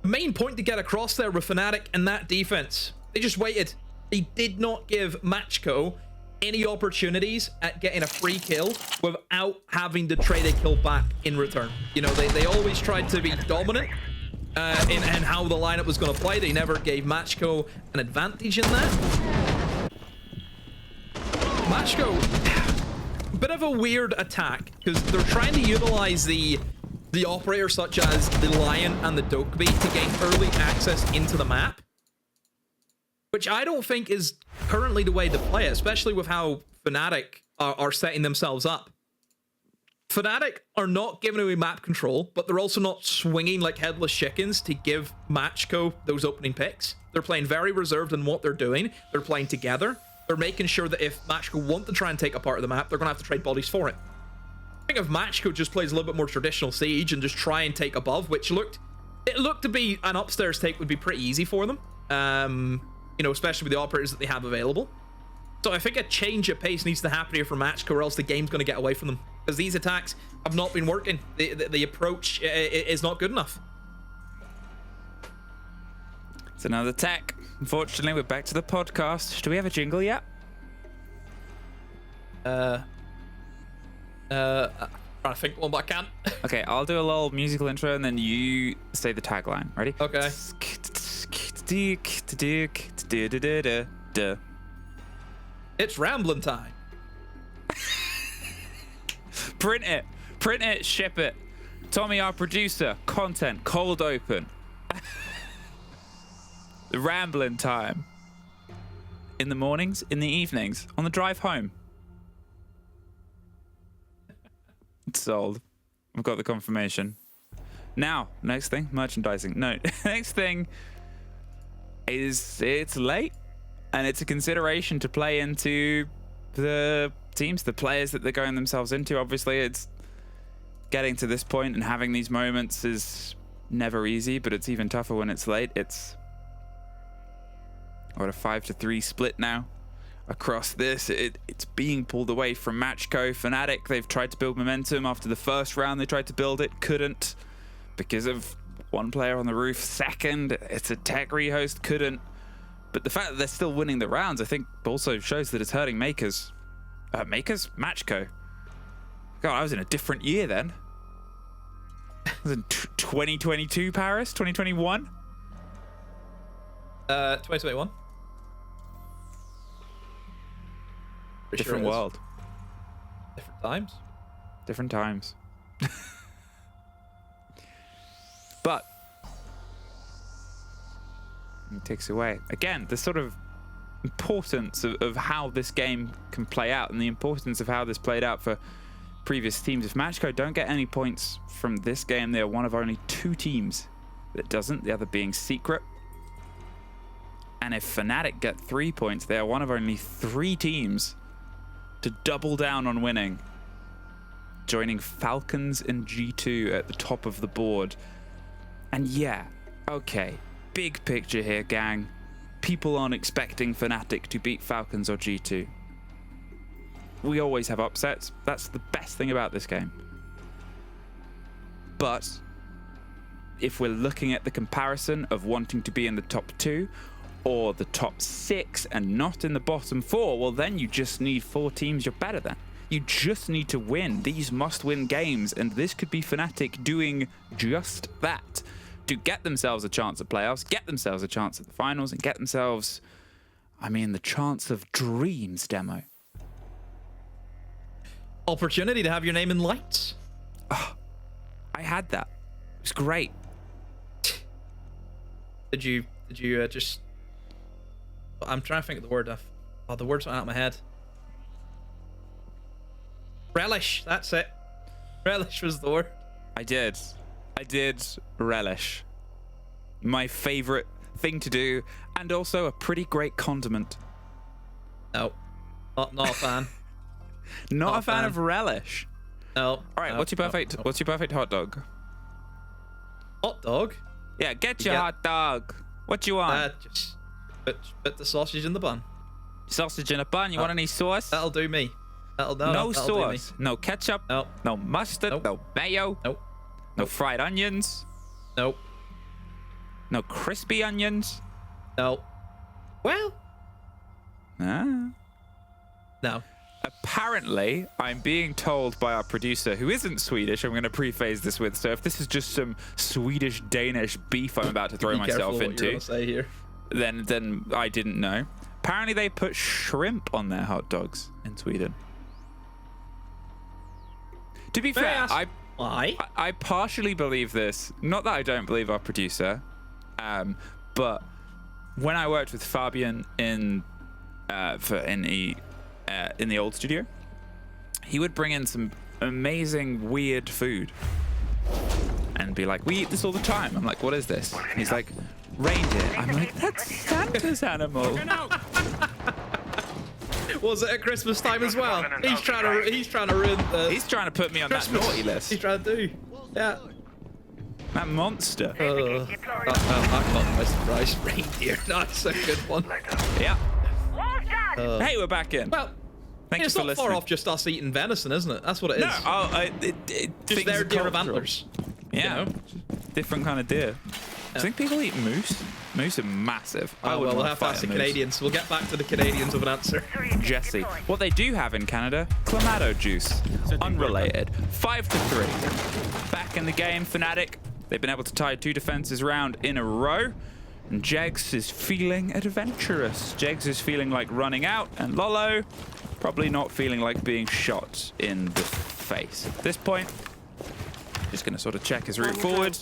the main point to get across there with Fnatic and that defense. They just waited. They did not give MACKO any opportunities at getting a free kill without having to trade a kill back in return. You know, they always tried to be dominant in how the lineup was going to play. They never gave MACKO an advantage in that. MACKO, bit of a weird attack because they're trying to utilize the operators such as the Lion and the Dokkaebi to gain early access into the map, which I don't think is currently the way to play it, especially with how Fnatic are setting themselves up. Fnatic are not giving away map control, but they're also not swinging like headless chickens to give MACKO those opening picks. They're playing very reserved in what they're doing. They're playing together. They're making sure that if MACKO want to try and take a part of the map, they're going to have to trade bodies for it. I think if MACKO just plays a little bit more traditional Siege and just try and take above, which looked to be an upstairs take would be pretty easy for them. You know, especially with the operators that they have available. So I think a change of pace needs to happen here for MACKO, or else the game's going to get away from them. Because these attacks have not been working. The approach is not good enough. It's another tech. Unfortunately, we're back to the podcast. Do we have a jingle yet? I'm trying to think one, but I can't. Okay, I'll do a little musical intro and then you say the tagline. Ready? Okay. It's rambling time. Print it, ship it. Tommy, our producer, content, cold open. The rambling time. In the mornings, in the evenings, on the drive home. It's sold. I've got the confirmation. Now, next thing, merchandising. No, next thing is it's late and it's a consideration to play into the teams, the players that they're going themselves into. Obviously, it's getting to this point and having these moments is never easy, but it's even tougher when it's late. It's what, a 5-3 split now across this. It's being pulled away from MACKO. Fnatic, they've tried to build momentum after the first round. They tried to build it, couldn't because of one player on the roof. Second, it's a tech rehost, couldn't. But the fact that they're still winning the rounds, I think, also shows that it's hurting Makers. MACKO. God, I was in a different year then. I was in 2022 Paris, 2021. 2021. Different world. Different times. Different times. But it takes away again the sort of importance of how this game can play out and the importance of how this played out for previous teams. If MACKO don't get any points from this game, they are one of only 2 teams that doesn't, the other being Secret. And if Fnatic get 3 points, they are one of only 3 teams to double down on winning, joining Falcons and G2 at the top of the board. And yeah, okay, big picture here, gang. People aren't expecting Fnatic to beat Falcons or G2. We always have upsets. That's the best thing about this game. But if we're looking at the comparison of wanting to be in the top 2 or the top 6 and not in the bottom 4, well, then you just need 4 teams you're better than. You just need to win. These must-win games, and this could be Fnatic doing just that to get themselves a chance at playoffs, get themselves a chance at the finals, and get themselves, I mean, the chance of dreams, Demo. Opportunity to have your name in lights. Oh, I had that. It was great. Did you just... I'm trying to think of the word. Oh, the words went out of my head. Relish. That's it. Relish was the word. I did relish. My favorite thing to do, and also a pretty great condiment. No, not a fan. Not a fan of relish. No. All right. What's your perfect hot dog? Hot dog? Yeah, get your hot dog. What you want? Just put the sausage in the bun. Sausage in a bun. You want any sauce? That'll do me. No sauce. No ketchup. Nope. No mustard. Nope. No mayo. Nope. No fried onions. Nope. No crispy onions. Nope. Well. No. Apparently, I'm being told by our producer, who isn't Swedish, I'm going to preface this with, so if this is just some Swedish-Danish beef I'm about to throw myself into, say here. then I didn't know. Apparently, they put shrimp on their hot dogs in Sweden. To be fair, why? I partially believe this. Not that I don't believe our producer, but when I worked with Fabian in the old studio, he would bring in some amazing weird food and be like, we eat this all the time. I'm like, what is this? And he's like, reindeer. I'm like, that's Santa's animal. Was it at Christmas time as well? He's trying to ruin the He's trying to put me on Christmas. that naughty list. He's trying to do. Yeah. That monster. I caught my surprise reindeer. That's a good one. Yeah. Hey, we're back in. Well, Thank you it's for not listening. far off just us eating venison, isn't it? That's what it is. No, just their deer of antlers. Yeah, You know? different kind of deer. I think people eat moose. Moose are massive. Oh, well, we'll have to ask the Canadians. We'll get back to the Canadians with an answer. Jesse. What they do have in Canada, Clamato juice. Unrelated. 5-3. Back in the game, Fnatic. They've been able to tie 2 defenses round in a row. And Jegs is feeling adventurous. Jegs is feeling like running out. And Lolo, probably not feeling like being shot in the face. At this point, just going to sort of check his route forward.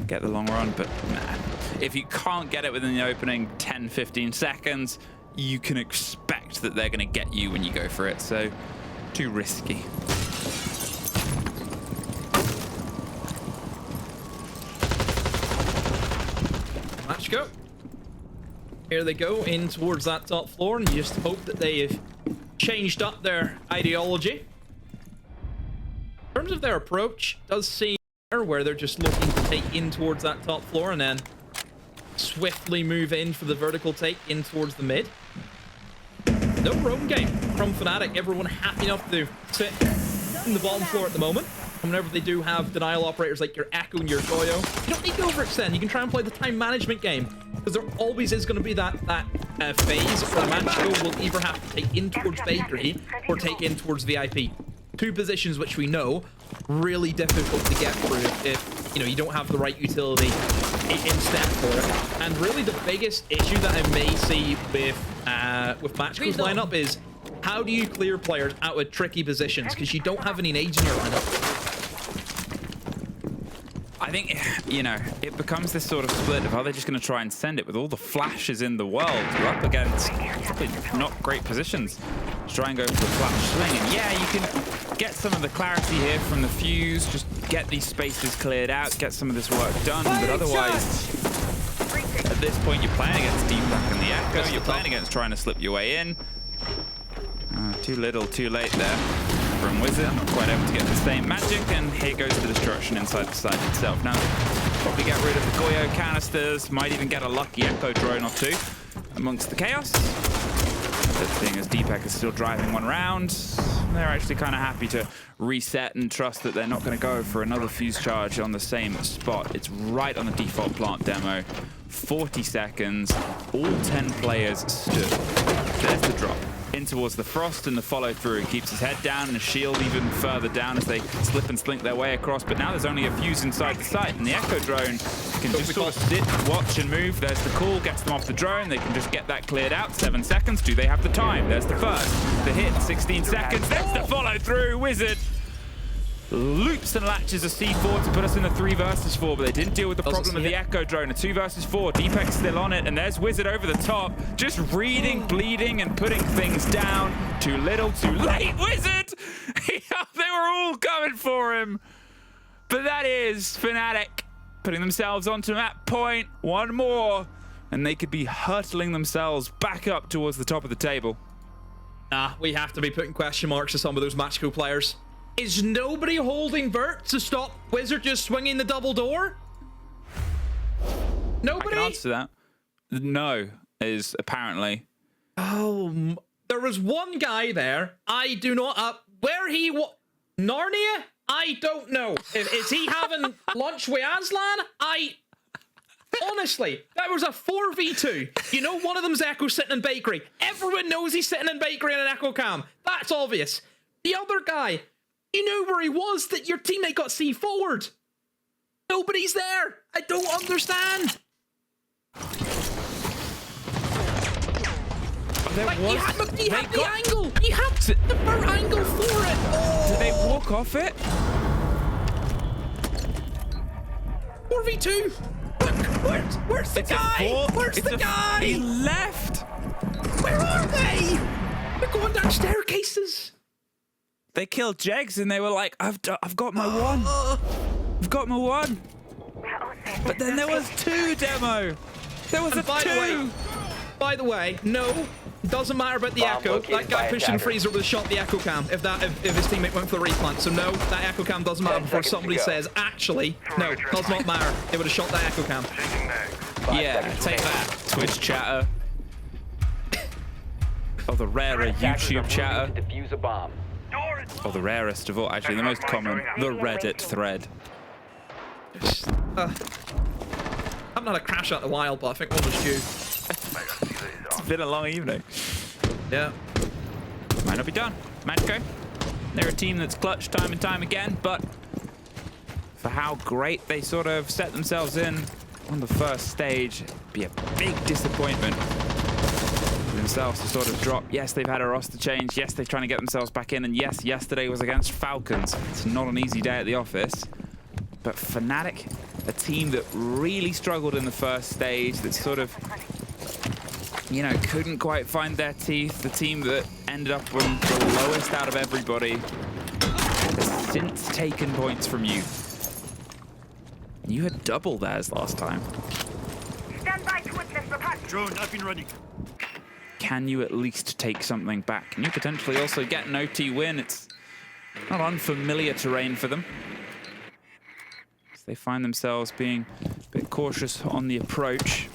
Get the long run, but nah. If you can't get it within the opening 10-15 seconds, you can expect that they're going to get you when you go for it. So, too risky. MACKO. Here they go in towards that top floor, and you just hope that they've changed up their ideology. In terms of their approach, it does seem where they're just looking to take in towards that top floor and then swiftly move in for the vertical take in towards the mid. No roam game from Fnatic. Everyone happy enough to sit in the bottom floor at the moment. And whenever they do have denial operators like your Echo and your Goyo, you don't need to overextend. You can try and play the time management game, because there always is going to be that phase where MACKO will either have to take in towards Bakery or take in towards VIP. 2 positions which we know really difficult to get through if you know you don't have the right utility in step for it. And really the biggest issue that I may see with MACKO's lineup is how do you clear players out of tricky positions, because you don't have any nades in your lineup. I think, you know, it becomes this sort of split of, are they just going to try and send it with all the flashes in the world? You're up against probably not great positions to try and go for the flash swing. And yeah, you can get some of the clarity here from the fuse, just get these spaces cleared out, get some of this work done. But otherwise, at this point, you're playing against Deepak and the Echo. You're playing against trying to slip your way in. Too little, too late there from Wizard. Not quite able to get the same magic, and here goes the destruction inside the site itself. Now, probably get rid of the Goyo canisters, might even get a lucky Echo drone or 2 amongst the chaos. The thing is, Deepak is still driving one round. They're actually kind of happy to reset and trust that they're not going to go for another fuse charge on the same spot. It's right on the default plant demo. 40 seconds, all 10 players stood. There's the drop in towards the frost, and the follow through. He keeps his head down and his shield even further down as they slip and slink their way across. But now there's only a fuse inside the site, and the Echo drone can just sort of sit, watch, and move. There's the call, gets them off the drone. They can just get that cleared out. 7 seconds. Do they have the time? There's the first. The hit, 16 seconds. There's the follow through. Wizard loops and latches a C4 to put us in a 3 versus 4, but they didn't deal with the problem of the Echo drone. A 2 versus 4. Deepak's still on it, and there's Wizard over the top, just reading, bleeding, and putting things down. Too little, too late. Wizard! They were all coming for him. But that is Fnatic putting themselves onto map point. One more, and they could be hurtling themselves back up towards the top of the table. We have to be putting question marks to some of those MACKO players. Is nobody holding Vert to stop Wizard just swinging the double door? Nobody? I can answer that. No, is apparently. Oh, there was one guy there. I do not... where he... Narnia? I don't know. Is he having lunch with Aslan? Honestly, That was a 4v2. You know one of them's Echo sitting in bakery. Everyone knows he's sitting in bakery in an Echo cam. That's obvious. The other guy, you knew where he was, that your teammate got C forward. Nobody's there. I don't understand. Like, he had the angle. He had the far angle for it. Oh. Did they walk off it? 4v2. Where's the guy? Where's the guy? He left. Where are they? They're going down staircases. They killed Jegs and they were like, I've got my one. I've got my one. But then there was two, Demo. There was By the way, no. Doesn't matter about the Echo. That guy pushing Freezer would have shot the Echo cam if his teammate went for the replant. So no, that Echo cam doesn't matter before somebody says, actually, no, does not matter. It would have shot that Echo cam. Yeah, take that, Twitch chatter. Oh, the rarer YouTube chatter. Defuse a bomb. Or the rarest of all, actually, the most common, the Reddit thread. I haven't had a crash out in a while, but I think one was due. It's been a long evening. Yeah. Might not be done. MACKO, they're a team that's clutched time and time again, but for how great they sort of set themselves in on the first stage, it'd be a big disappointment for themselves to sort of drop. Yes, they've had a roster change. Yes, they're trying to get themselves back in. And yes, yesterday was against Falcons. It's not an easy day at the office. But Fnatic, a team that really struggled in the first stage, that sort of, you know, couldn't quite find their teeth. The team that ended up on the lowest out of everybody has since taken points from you. You had double theirs last time. Stand by to witness the punch. Drone up and running. Can you at least take something back? Can you potentially also get an OT win? It's not unfamiliar terrain for them. They find themselves being a bit cautious on the approach.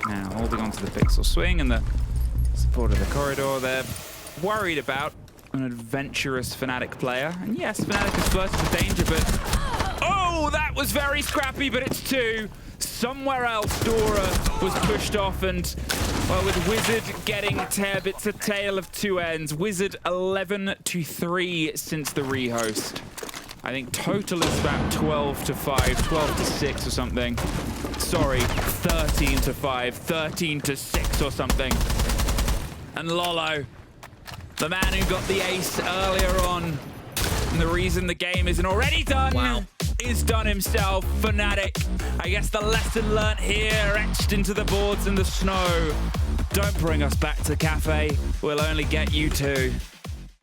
Now holding onto the pixel swing and the support of the corridor. They're worried about an adventurous Fnatic player. And yes, Fnatic is flirting with danger, but... Oh, that was very scrappy, but it's two. Somewhere else, Dora was pushed off, and, well, with Wizard getting Teb, it's a tale of two ends. Wizard 11-3 since the rehost. I think total is about 12-5, 12-6 or something. Sorry, 13-5, 13-6 or something. And Lolo, the man who got the ace earlier on, and the reason the game isn't already done, is done himself. Fnatic, I guess the lesson learnt here, etched into the boards in the snow. Don't bring us back to Cafe, we'll only get you two.